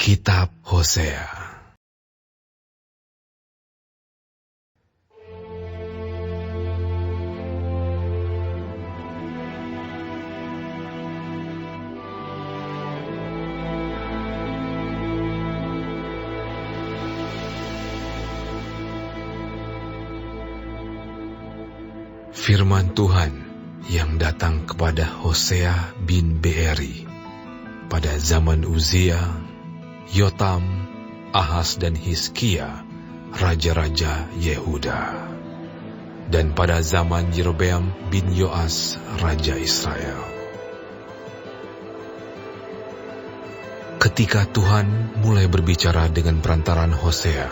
Kitab Hosea. Firman Tuhan yang datang kepada Hosea bin Beeri pada zaman Uzia, Yotam, Ahaz dan Hizkia, raja-raja Yehuda, dan pada zaman Yerobeam bin Yoas, raja Israel. Ketika Tuhan mulai berbicara dengan perantaran Hosea,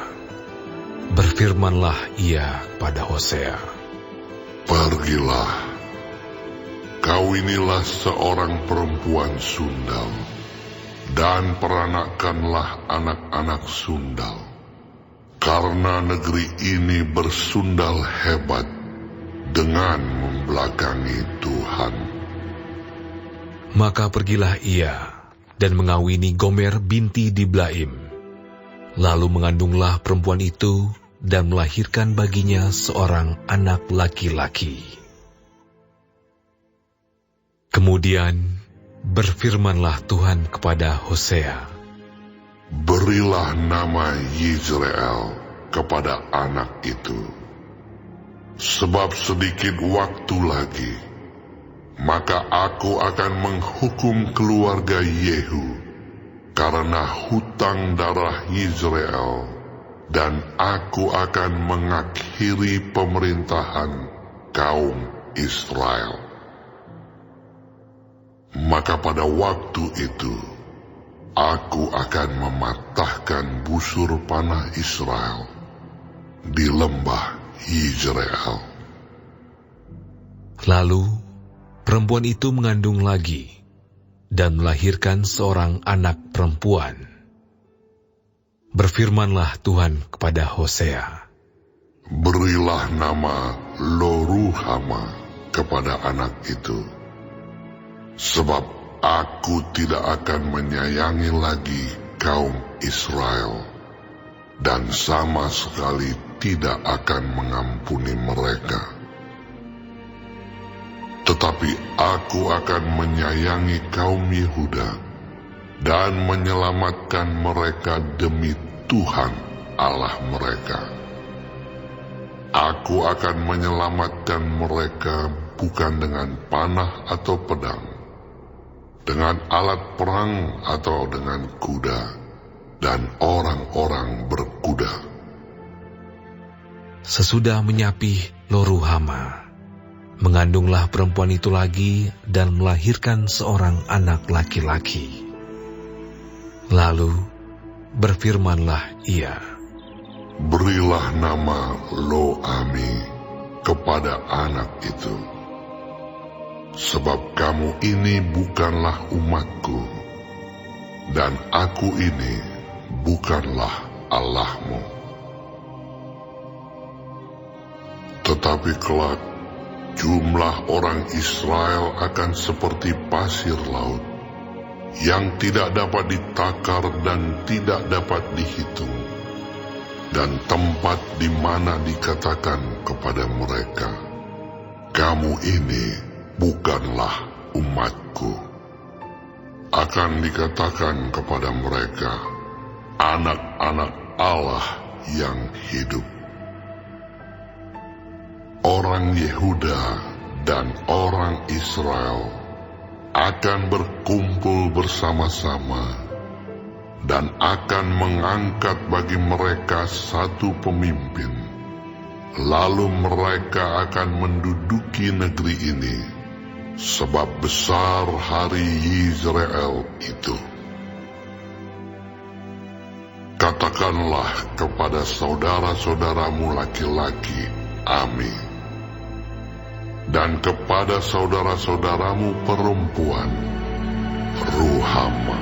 berfirmanlah ia pada Hosea, "Pergilah, kawinilah seorang perempuan sundal, dan peranakanlah anak-anak sundal, karena negeri ini bersundal hebat dengan membelakangi Tuhan." Maka pergilah ia dan mengawini Gomer binti Diblaim. Lalu mengandunglah perempuan itu dan melahirkan baginya seorang anak laki-laki. Kemudian berfirmanlah Tuhan kepada Hosea, "Berilah nama Yizreel kepada anak itu, sebab sedikit waktu lagi, maka aku akan menghukum keluarga Yehu karena hutang darah Yizreel, dan aku akan mengakhiri pemerintahan kaum Israel. Maka pada waktu itu, aku akan mematahkan busur panah Israel di lembah Yizreel." Lalu perempuan itu mengandung lagi dan melahirkan seorang anak perempuan. Berfirmanlah Tuhan kepada Hosea, "Berilah nama Lo-ruhama kepada anak itu, sebab aku tidak akan menyayangi lagi kaum Israel, dan sama sekali tidak akan mengampuni mereka. Tetapi aku akan menyayangi kaum Yehuda dan menyelamatkan mereka demi Tuhan Allah mereka. Aku akan menyelamatkan mereka bukan dengan panah atau pedang, dengan alat perang atau dengan kuda dan orang-orang berkuda." Sesudah menyapih Lo-ruhama, mengandunglah perempuan itu lagi dan melahirkan seorang anak laki-laki. Lalu berfirmanlah ia, "Berilah nama Lo-ami kepada anak itu, sebab kamu ini bukanlah umatku, dan aku ini bukanlah Allahmu. Tetapi kelak jumlah orang Israel akan seperti pasir laut, yang tidak dapat ditakar dan tidak dapat dihitung, dan tempat di mana dikatakan kepada mereka, 'Kamu ini bukanlah umatku,' akan dikatakan kepada mereka, 'Anak-anak Allah yang hidup.' Orang Yehuda dan orang Israel akan berkumpul bersama-sama dan akan mengangkat bagi mereka satu pemimpin. Lalu mereka akan menduduki negeri ini, sebab besar hari Yizreel itu. Katakanlah kepada saudara-saudaramu laki-laki, 'Ami,' dan kepada saudara-saudaramu perempuan, 'Ruhama.'"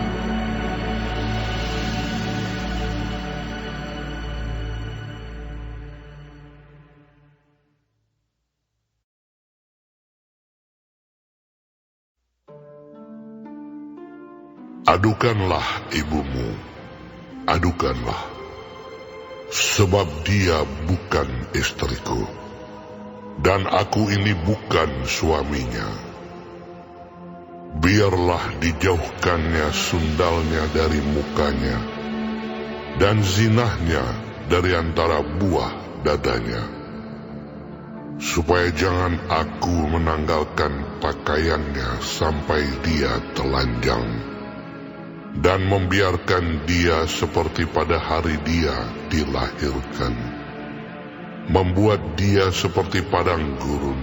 Adukanlah ibumu adukanlah, sebab dia bukan istriku, dan aku ini bukan suaminya. Biarlah dijauhkannya sundalnya dari mukanya, dan zinahnya dari antara buah dadanya, supaya jangan aku menanggalkan pakaiannya sampai dia telanjang, dan membiarkan dia seperti pada hari dia dilahirkan, membuat dia seperti padang gurun,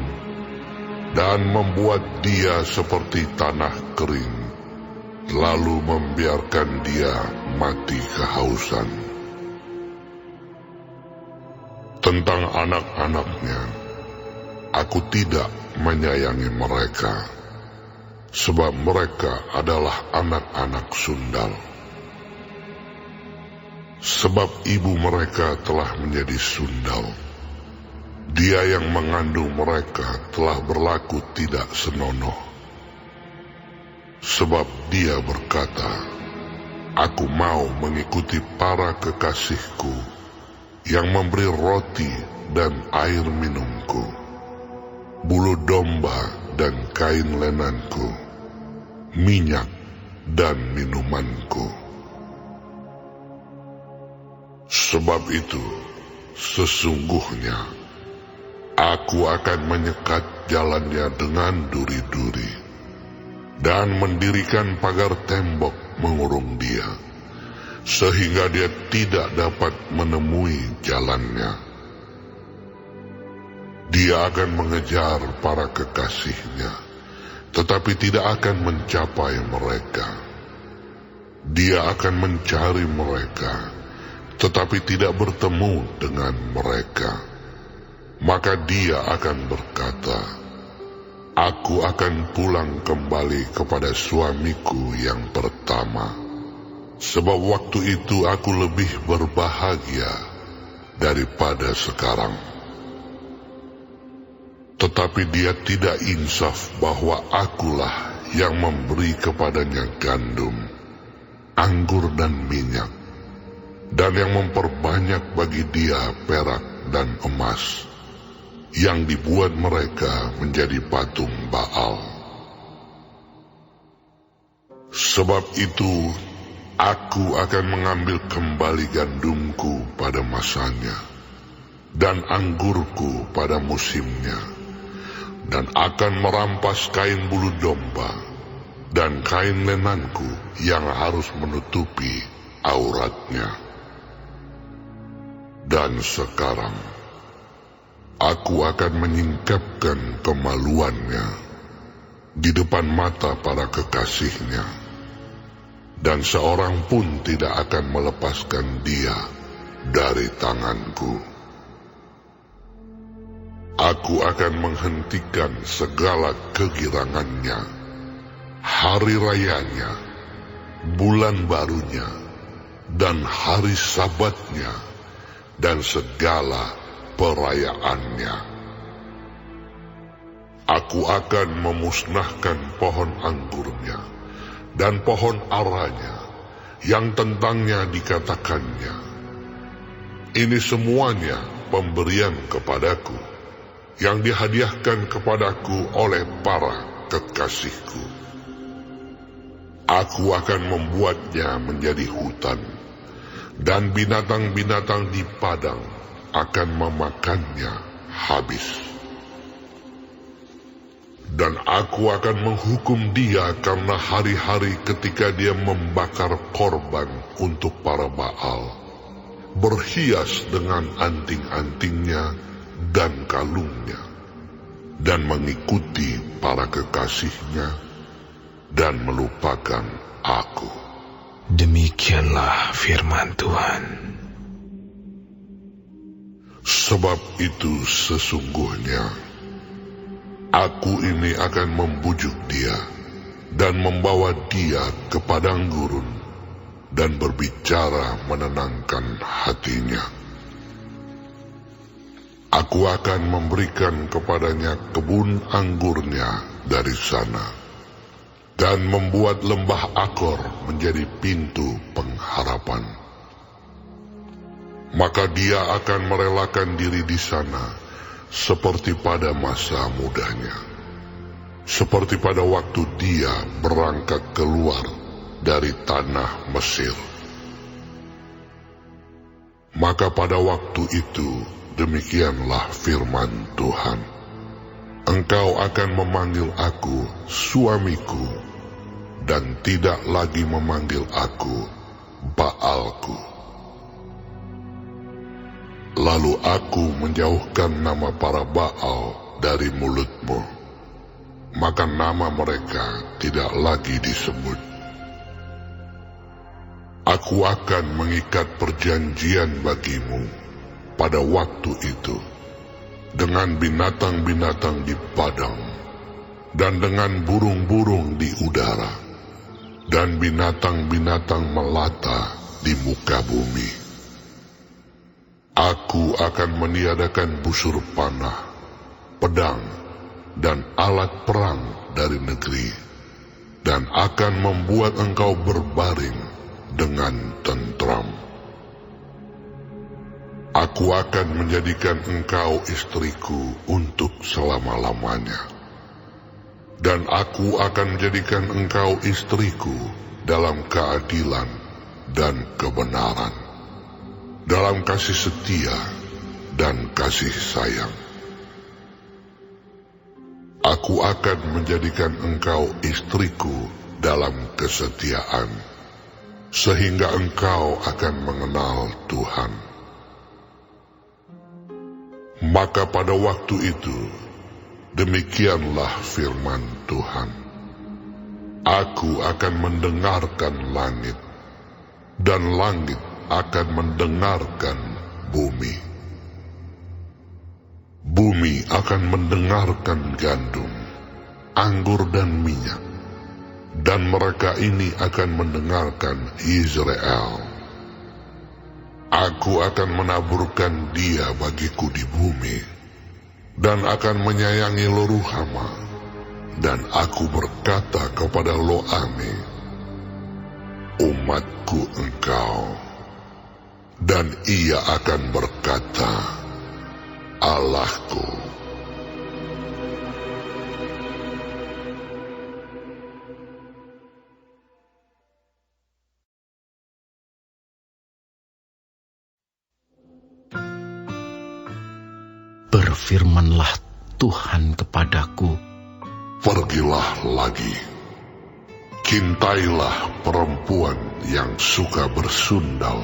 dan membuat dia seperti tanah kering, lalu membiarkan dia mati kehausan. Tentang anak-anaknya, aku tidak menyayangi mereka, sebab mereka adalah anak-anak sundal. Sebab ibu mereka telah menjadi sundal. Dia yang mengandung mereka telah berlaku tidak senonoh. Sebab dia berkata, aku mau mengikuti para kekasihku yang memberi roti dan air minumku, bulu domba dan kain lenanku, minyak dan minumanku. Sebab itu, sesungguhnya aku akan menyekat jalannya dengan duri-duri, dan mendirikan pagar tembok mengurung dia, sehingga dia tidak dapat menemui jalannya. Dia akan mengejar para kekasihnya, tetapi tidak akan mencapai mereka. Dia akan mencari mereka, tetapi tidak bertemu dengan mereka. Maka dia akan berkata, aku akan pulang kembali kepada suamiku yang pertama, sebab waktu itu aku lebih berbahagia daripada sekarang. Tetapi dia tidak insaf bahwa akulah yang memberi kepadanya gandum, anggur dan minyak, dan yang memperbanyak bagi dia perak dan emas, yang dibuat mereka menjadi patung Baal. Sebab itu, aku akan mengambil kembali gandumku pada masanya, dan anggurku pada musimnya, dan akan merampas kain bulu domba, dan kain lenanku yang harus menutupi auratnya. Dan sekarang, aku akan menyingkapkan kemaluannya di depan mata para kekasihnya, dan seorang pun tidak akan melepaskan dia dari tanganku. Aku akan menghentikan segala kegirangannya, hari rayanya, bulan barunya, dan hari sabatnya, dan segala perayaannya. Aku akan memusnahkan pohon anggurnya dan pohon aranya yang tentangnya dikatakannya, ini semuanya pemberian kepadaku, yang dihadiahkan kepadaku oleh para kekasihku. Aku akan membuatnya menjadi hutan, dan binatang-binatang di padang akan memakannya habis. Dan aku akan menghukum dia karena hari-hari ketika dia membakar korban untuk para Baal, berhias dengan anting-antingnya dan kalungnya, dan mengikuti para kekasihnya, dan melupakan aku. Demikianlah firman Tuhan. Sebab itu sesungguhnya aku ini akan membujuk dia dan membawa dia ke padang gurun dan berbicara menenangkan hatinya. Aku akan memberikan kepadanya kebun anggurnya dari sana, dan membuat lembah Akor menjadi pintu pengharapan, maka dia akan merelakan diri di sana seperti pada masa mudanya, seperti pada waktu dia berangkat keluar dari tanah Mesir. Maka pada waktu itu demikianlah firman Tuhan, engkau akan memanggil aku suamiku, dan tidak lagi memanggil aku Baalku. Lalu aku menjauhkan nama para Baal dari mulutmu, maka nama mereka tidak lagi disebut. Aku akan mengikat perjanjian bagimu pada waktu itu dengan binatang-binatang di padang, dan dengan burung-burung di udara, dan binatang-binatang melata di muka bumi. Aku akan meniadakan busur panah, pedang, dan alat perang dari negeri, dan akan membuat engkau berbaring dengan tentram. Aku akan menjadikan engkau istriku untuk selama-lamanya, dan aku akan menjadikan engkau istriku dalam keadilan dan kebenaran, dalam kasih setia dan kasih sayang. Aku akan menjadikan engkau istriku dalam kesetiaan, sehingga engkau akan mengenal Tuhan. Maka pada waktu itu, demikianlah firman Tuhan, aku akan mendengarkan langit, dan langit akan mendengarkan bumi. Bumi akan mendengarkan gandum, anggur dan minyak, dan mereka ini akan mendengarkan Israel. Aku akan menaburkan dia bagiku di bumi, dan akan menyayangi Lo-ruhama, dan aku berkata kepada Lo-ami, umatku engkau. Dan ia akan berkata, Allahku. Berfirmanlah Tuhan kepadaku, pergilah lagi, cintailah perempuan yang suka bersundal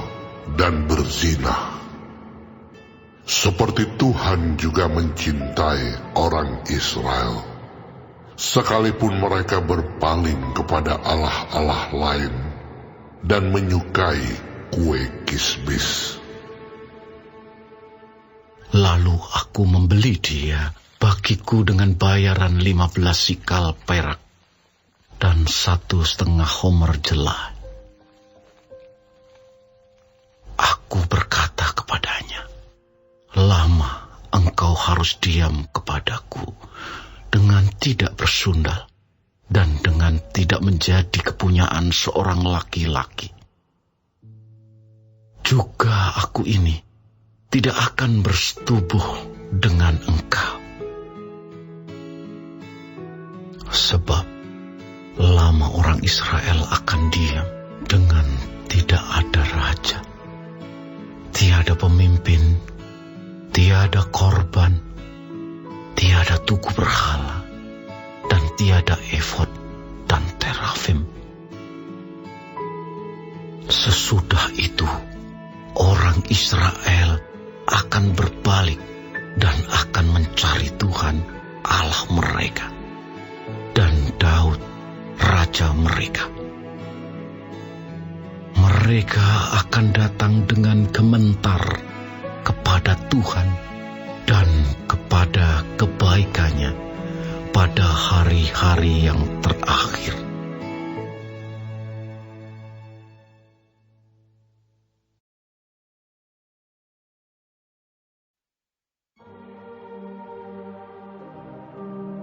dan berzina, seperti Tuhan juga mencintai orang Israel, sekalipun mereka berpaling kepada allah-allah lain dan menyukai kue kismis. Lalu aku membeli dia bagiku dengan bayaran 15 sikal perak dan 1,5 homer jela. Aku berkata kepadanya, lama engkau harus diam kepadaku dengan tidak bersundal dan dengan tidak menjadi kepunyaan seorang laki-laki. Juga aku ini tidak akan bersetubuh dengan engkau. Sebab lama orang Israel akan diam dengan tidak ada raja, tiada pemimpin, tiada korban, tiada tugu berhala, dan tiada efod dan terafim. Sesudah itu, orang Israel akan berbalik dan akan mencari Tuhan Allah mereka dan Daud raja mereka. Mereka akan datang dengan gementar kepada Tuhan dan kepada kebaikannya pada hari-hari yang terakhir.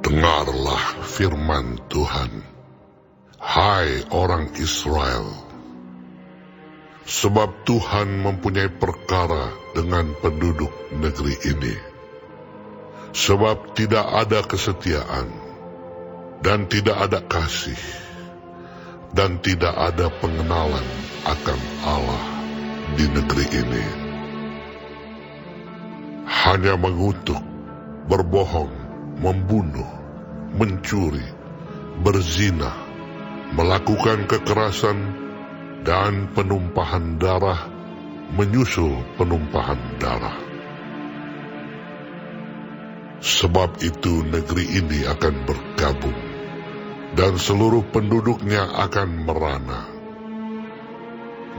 Dengarlah firman Tuhan, hai orang Israel. Sebab Tuhan mempunyai perkara dengan penduduk negeri ini. Sebab tidak ada kesetiaan, dan tidak ada kasih, dan tidak ada pengenalan akan Allah di negeri ini. Hanya mengutuk, berbohong, membunuh, mencuri, berzina, melakukan kekerasan, dan penumpahan darah menyusul penumpahan darah. Sebab itu negeri ini akan berkabung, dan seluruh penduduknya akan merana.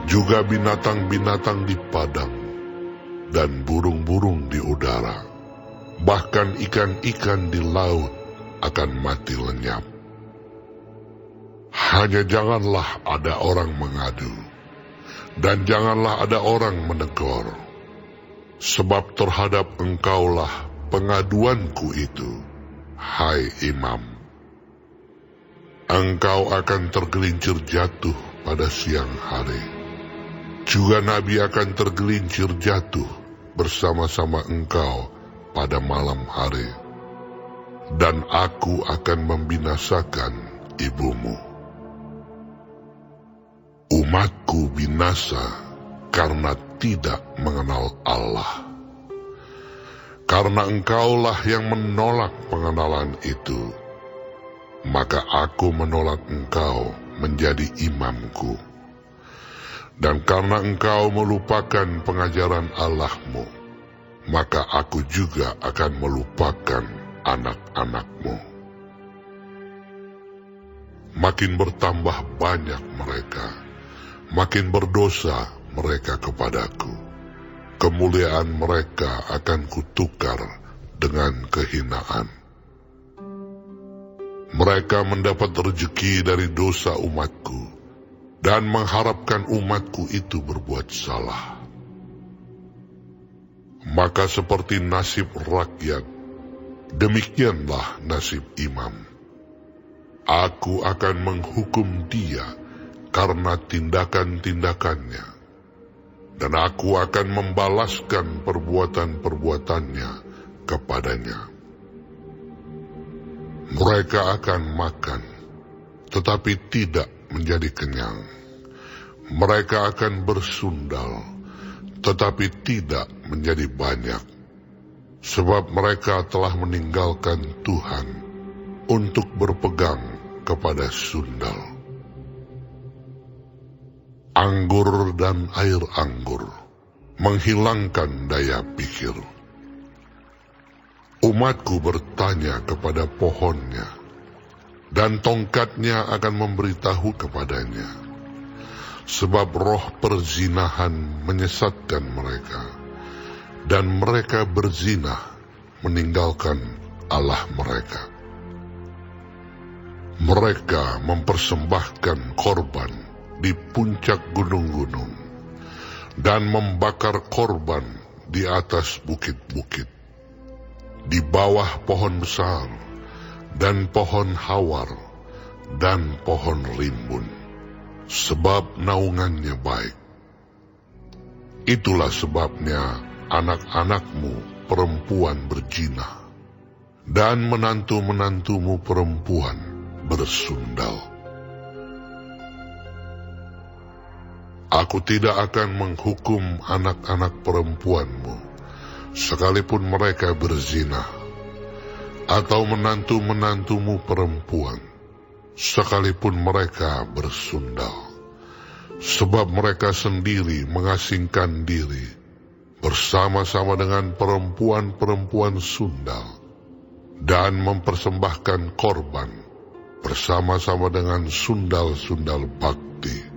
Juga binatang-binatang di padang, dan burung-burung di udara, bahkan ikan-ikan di laut akan mati lenyap. Hanya janganlah ada orang mengadu, dan janganlah ada orang menegur, sebab terhadap engkaulah pengaduanku itu, hai imam. Engkau akan tergelincir jatuh pada siang hari, juga nabi akan tergelincir jatuh bersama-sama engkau pada malam hari, dan aku akan membinasakan ibumu. Umatku binasa karena tidak mengenal Allah. Karena engkaulah yang menolak pengenalan itu, maka aku menolak engkau menjadi imamku. Dan karena engkau melupakan pengajaran Allahmu, maka aku juga akan melupakan anak-anakmu. Makin bertambah banyak mereka, makin berdosa mereka kepadaku. Kemuliaan mereka akan kutukar dengan kehinaan. Mereka mendapat rezeki dari dosa umatku, dan mengharapkan umatku itu berbuat salah. Maka seperti nasib rakyat, demikianlah nasib imam. Aku akan menghukum dia karena tindakan-tindakannya, dan aku akan membalaskan perbuatan-perbuatannya kepadanya. Mereka akan makan, tetapi tidak menjadi kenyang. Mereka akan bersundal, tetapi tidak menjadi banyak, sebab mereka telah meninggalkan Tuhan untuk berpegang kepada sundal. Anggur dan air anggur menghilangkan daya pikir. Umatku bertanya kepada pohonnya, dan tongkatnya akan memberitahu kepadanya. Sebab roh perzinahan menyesatkan mereka, dan mereka berzina meninggalkan Allah mereka. Mereka mempersembahkan korban di puncak gunung-gunung, dan membakar korban di atas bukit-bukit, di bawah pohon besar, dan pohon hawar, dan pohon rimbun, sebab naungannya baik. Itulah sebabnya anak-anakmu perempuan berzina, dan menantu-menantumu perempuan bersundal. Aku tidak akan menghukum anak-anak perempuanmu, sekalipun mereka berzina, atau menantu-menantumu perempuan, sekalipun mereka bersundal. Sebab mereka sendiri mengasingkan diri bersama-sama dengan perempuan-perempuan sundal, dan mempersembahkan korban bersama-sama dengan sundal-sundal bakti.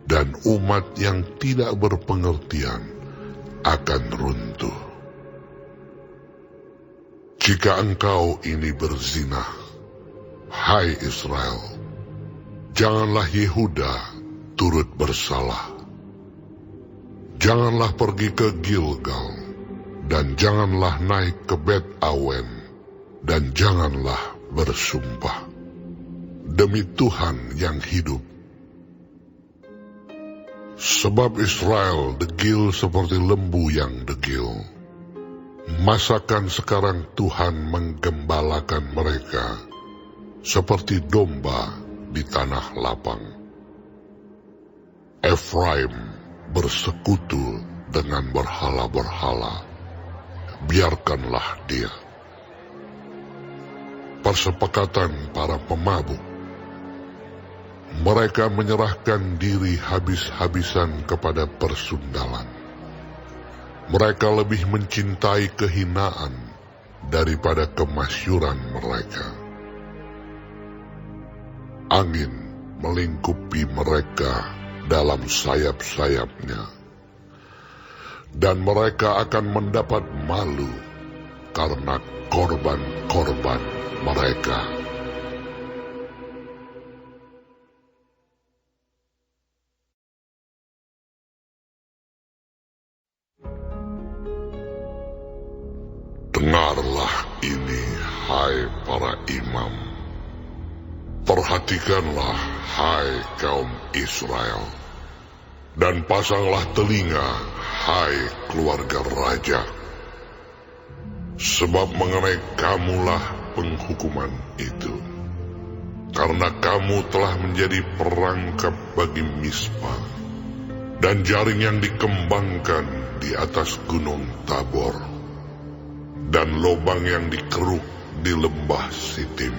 Dan umat yang tidak berpengertian akan runtuh. Jika engkau ini berzina, hai Israel, janganlah Yehuda turut bersalah. Janganlah pergi ke Gilgal, dan janganlah naik ke Bet Awen, dan janganlah bersumpah. Demi Tuhan yang hidup, Sebab Israel degil seperti lembu yang degil. Masakan sekarang Tuhan menggembalakan mereka seperti domba di tanah lapang. Efraim bersekutu dengan berhala-berhala. Biarkanlah dia. Persepakatan para pemabuk. Mereka menyerahkan diri habis-habisan kepada persundalan. Mereka lebih mencintai kehinaan daripada kemasyuran mereka. Angin melingkupi mereka dalam sayap-sayapnya, dan mereka akan mendapat malu karena korban-korban mereka. Dengarlah ini, hai para imam. Perhatikanlah, hai kaum Israel. Dan pasanglah telinga, hai keluarga raja. Sebab mengenai kamulah penghukuman itu. Karena kamu telah menjadi perangkap bagi Mispa, dan jaring yang dikembangkan di atas gunung Tabor, dan lobang yang dikeruk di lembah Sitim.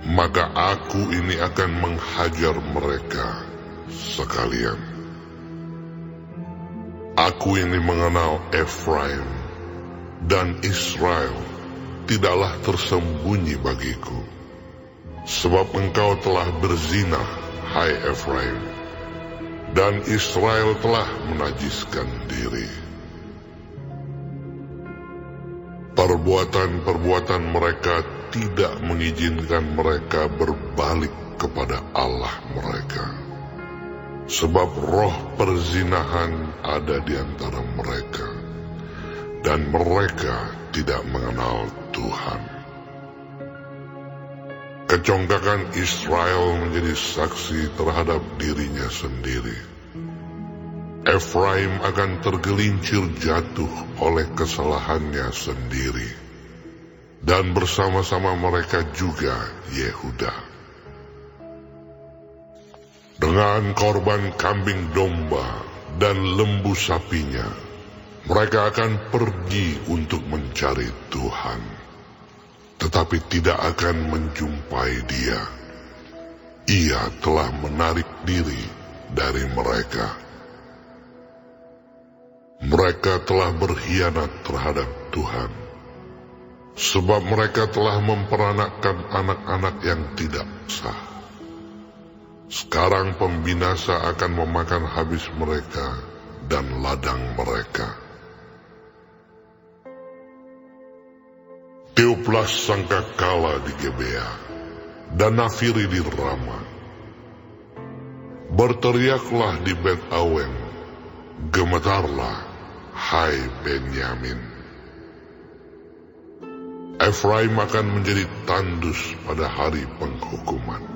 Maka aku ini akan menghajar mereka sekalian. Aku ini mengenal Efraim, dan Israel tidaklah tersembunyi bagiku. Sebab engkau telah berzina, hai Efraim, dan Israel telah menajiskan diri. Perbuatan-perbuatan mereka tidak mengizinkan mereka berbalik kepada Allah mereka. Sebab roh perzinahan ada di antara mereka, dan mereka tidak mengenal Tuhan. Kecongkakan Israel menjadi saksi terhadap dirinya sendiri. Efraim akan tergelincir jatuh oleh kesalahannya sendiri, dan bersama-sama mereka juga Yehuda. Dengan korban kambing domba dan lembu sapinya, mereka akan pergi untuk mencari Tuhan, tetapi tidak akan menjumpai Dia. Ia telah menarik diri dari mereka. Mereka telah berkhianat terhadap Tuhan, sebab mereka telah memperanakkan anak-anak yang tidak sah. Sekarang pembinasa akan memakan habis mereka dan ladang mereka. Tiuplah sangkakala di Gebea, dan nafiri di Rama. Berteriaklah di Bet Awen, gemetarlah, hai Benyamin. Efraim akan menjadi tandus pada hari penghukuman.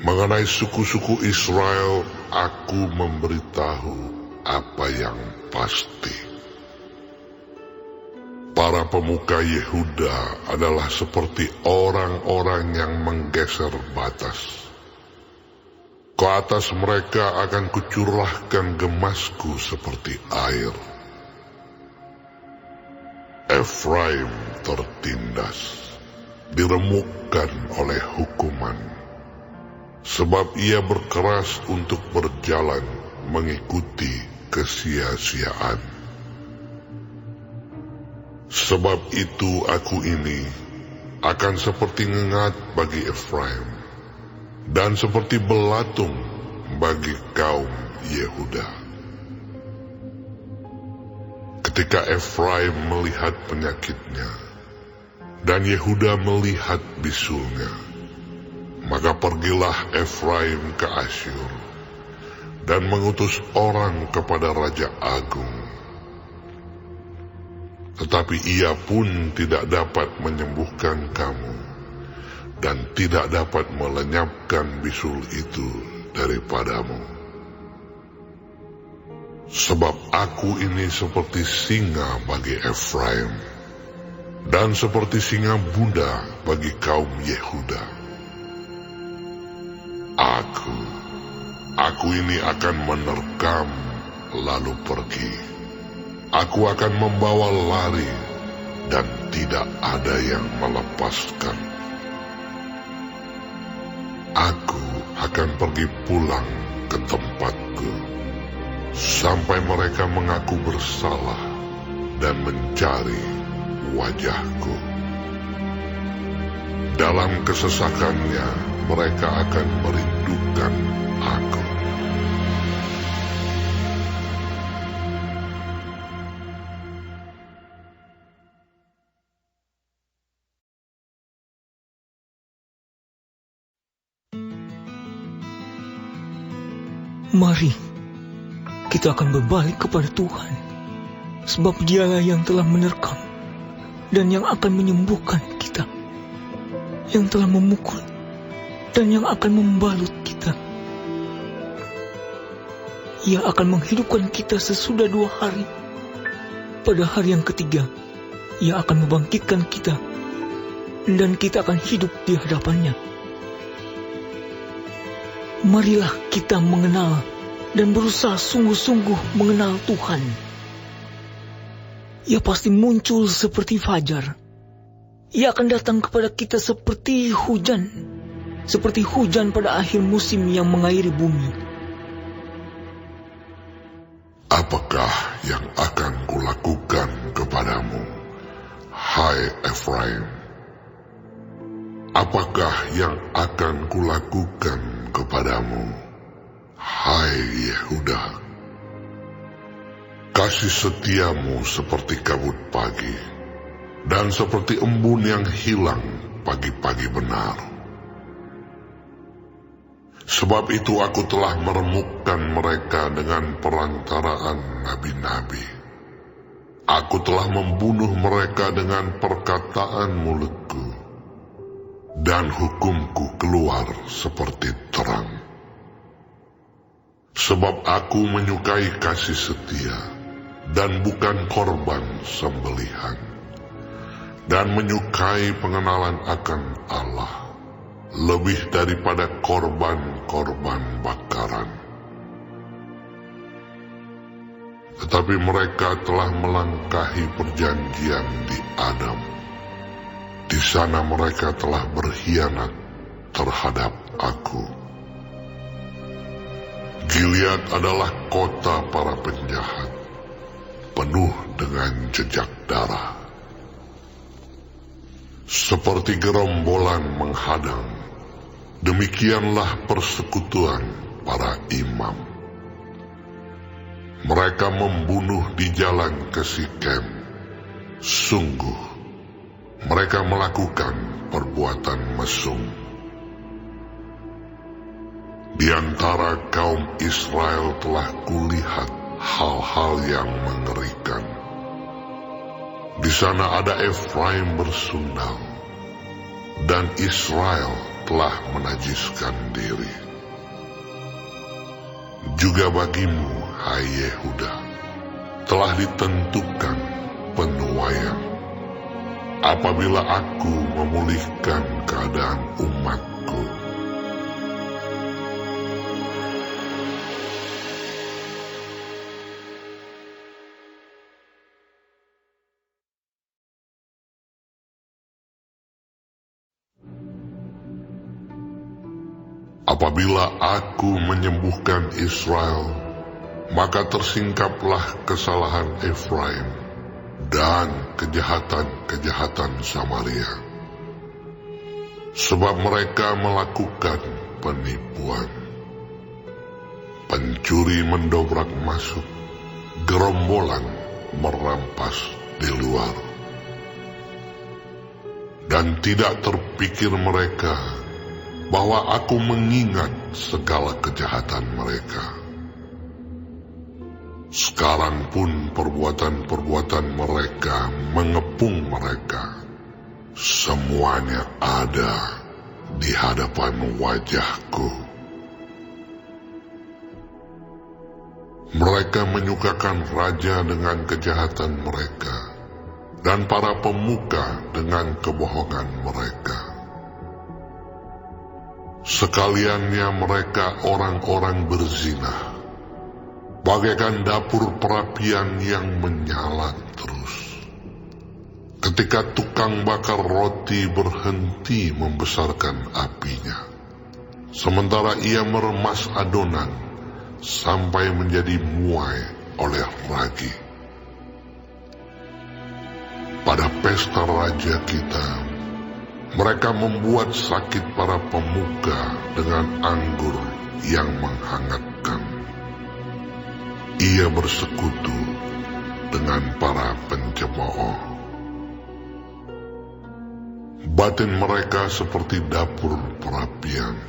Mengenai suku-suku Israel, aku memberitahu apa yang pasti. Para pemuka Yehuda adalah seperti orang-orang yang menggeser batas. Ke atas mereka akan kucurahkan gemasku seperti air. Efraim tertindas, diremukkan oleh hukuman, sebab ia berkeras untuk berjalan mengikuti kesia-siaan. Sebab itu aku ini akan seperti ngengat bagi Efraim, dan seperti belatung bagi kaum Yehuda. Ketika Efraim melihat penyakitnya, dan Yehuda melihat bisulnya, maka pergilah Efraim ke Asyur, dan mengutus orang kepada Raja Agung. Tetapi ia pun tidak dapat menyembuhkan kamu, dan tidak dapat melenyapkan bisul itu daripadamu. Sebab aku ini seperti singa bagi Efraim, dan seperti singa muda bagi kaum Yehuda. Aku ini akan menerkam lalu pergi. Aku akan membawa lari, dan tidak ada yang melepaskan. Aku akan pergi pulang ke tempatku, sampai mereka mengaku bersalah dan mencari wajahku. Dalam kesesakannya, mereka akan merindukan aku. Mari, kita akan berbalik kepada Tuhan, sebab Dialah yang telah menerkam dan yang akan menyembuhkan kita, yang telah memukul dan yang akan membalut kita. Ia akan menghidupkan kita sesudah 2 hari. Pada hari yang ketiga, Ia akan membangkitkan kita, dan kita akan hidup di hadapannya. Marilah kita mengenal dan berusaha sungguh-sungguh mengenal Tuhan. Ia pasti muncul seperti fajar. Ia akan datang kepada kita seperti hujan pada akhir musim yang mengairi bumi. Apakah yang akan kulakukan kepadamu, hai Efraim? Apakah yang akan kulakukan kepadamu, hai Yehuda? Kasih setiamu seperti kabut pagi, dan seperti embun yang hilang pagi-pagi benar. Sebab itu aku telah meremukkan mereka dengan perantaraan nabi-nabi. Aku telah membunuh mereka dengan perkataan mulutku, dan hukumku keluar seperti terang. Sebab aku menyukai kasih setia, dan bukan korban sembelihan, dan menyukai pengenalan akan Allah, lebih daripada korban-korban bakaran. Tetapi mereka telah melangkahi perjanjian di Adam. Di sana mereka telah berkhianat terhadap aku. Gilead adalah kota para penjahat, penuh dengan jejak darah. Seperti gerombolan menghadang, demikianlah persekutuan para imam. Mereka membunuh di jalan ke Sikem. Sungguh, mereka melakukan perbuatan mesum. Di antara kaum Israel telah kulihat hal-hal yang mengerikan. Di sana ada Efraim bersundal, dan Israel telah menajiskan diri. Juga bagimu, hai Yehuda, telah ditentukan penuaian, apabila aku memulihkan keadaan umatku. Apabila aku menyembuhkan Israel, maka tersingkaplah kesalahan Efraim dan kejahatan-kejahatan Samaria. Sebab mereka melakukan penipuan. Pencuri mendobrak masuk, gerombolan merampas di luar. Dan tidak terpikir mereka bahwa aku mengingat segala kejahatan mereka. Sekarang pun perbuatan-perbuatan mereka mengepung mereka. Semuanya ada di hadapan wajahku. Mereka menyukakan raja dengan kejahatan mereka, dan para pemuka dengan kebohongan mereka. Sekaliannya mereka orang-orang berzina, bagaikan dapur perapian yang menyala terus. Ketika tukang bakar roti berhenti membesarkan apinya, sementara ia meremas adonan sampai menjadi muai oleh ragi. Pada pesta raja kita, mereka membuat sakit para pemuka dengan anggur yang menghangatkan. Ia bersekutu dengan para pencemooh. Batin mereka seperti dapur perapian,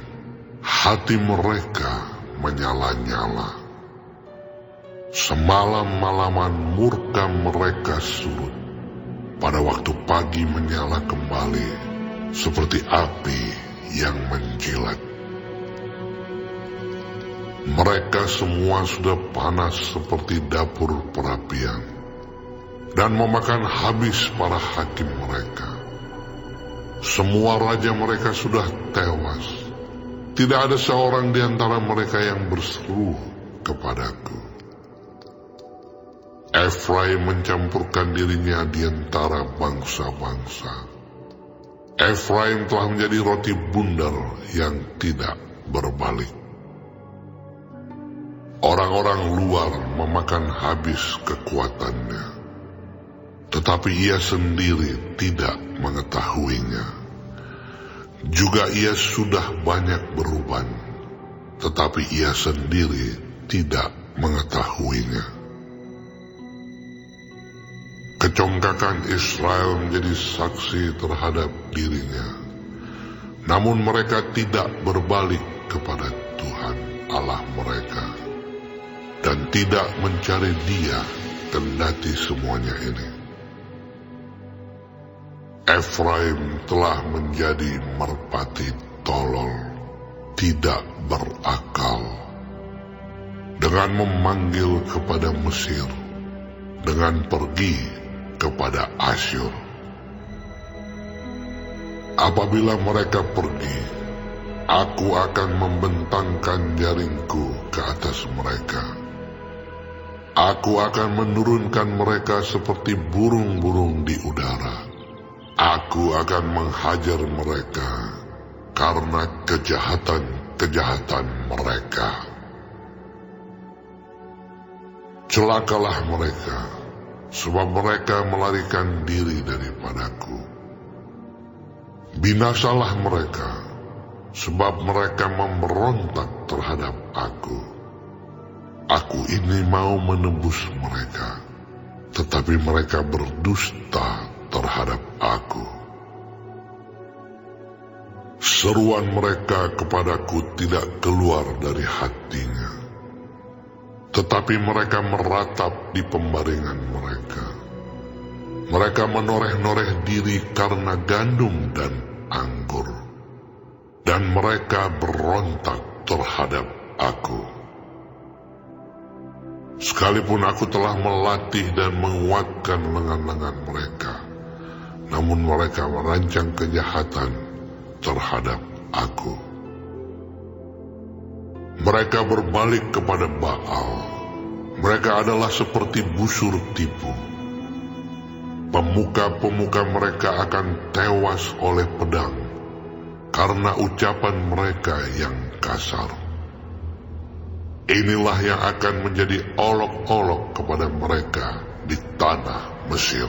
hati mereka menyala-nyala. Semalam-malaman murka mereka surut, pada waktu pagi menyala kembali seperti api yang menjilat. Mereka semua sudah panas seperti dapur perapian, dan memakan habis para hakim mereka. Semua raja mereka sudah tewas. Tidak ada seorang di antara mereka yang berseru kepadaku. Efraim mencampurkan dirinya di antara bangsa-bangsa. Efraim telah menjadi roti bundar yang tidak berbalik. Orang-orang luar memakan habis kekuatannya, tetapi ia sendiri tidak mengetahuinya. Juga ia sudah banyak beruban, tetapi ia sendiri tidak mengetahuinya. Kecongkakan Israel menjadi saksi terhadap dirinya, namun mereka tidak berbalik kepada Tuhan Allah mereka, dan tidak mencari Dia kendati semuanya ini. Efraim telah menjadi merpati tolol, tidak berakal, dengan memanggil kepada Mesir, dengan pergi kepada Asyur. Apabila mereka pergi, aku akan membentangkan jaringku ke atas mereka. Aku akan menurunkan mereka seperti burung-burung di udara. Aku akan menghajar mereka karena kejahatan-kejahatan mereka. Celakalah mereka, sebab mereka melarikan diri daripadaku. Binasalah mereka, sebab mereka memberontak terhadap aku. Aku ini mau menebus mereka, tetapi mereka berdusta terhadap aku. Seruan mereka kepadaku tidak keluar dari hatinya, tetapi mereka meratap di pembaringan mereka. Mereka menoreh-noreh diri karena gandum dan anggur, dan mereka berontak terhadap aku. Sekalipun aku telah melatih dan menguatkan lengan-lengan mereka, namun mereka merancang kejahatan terhadap aku. Mereka berbalik kepada Baal. Mereka adalah seperti busur tipu. Pemuka-pemuka mereka akan tewas oleh pedang karena ucapan mereka yang kasar. Inilah yang akan menjadi olok-olok kepada mereka di tanah Mesir.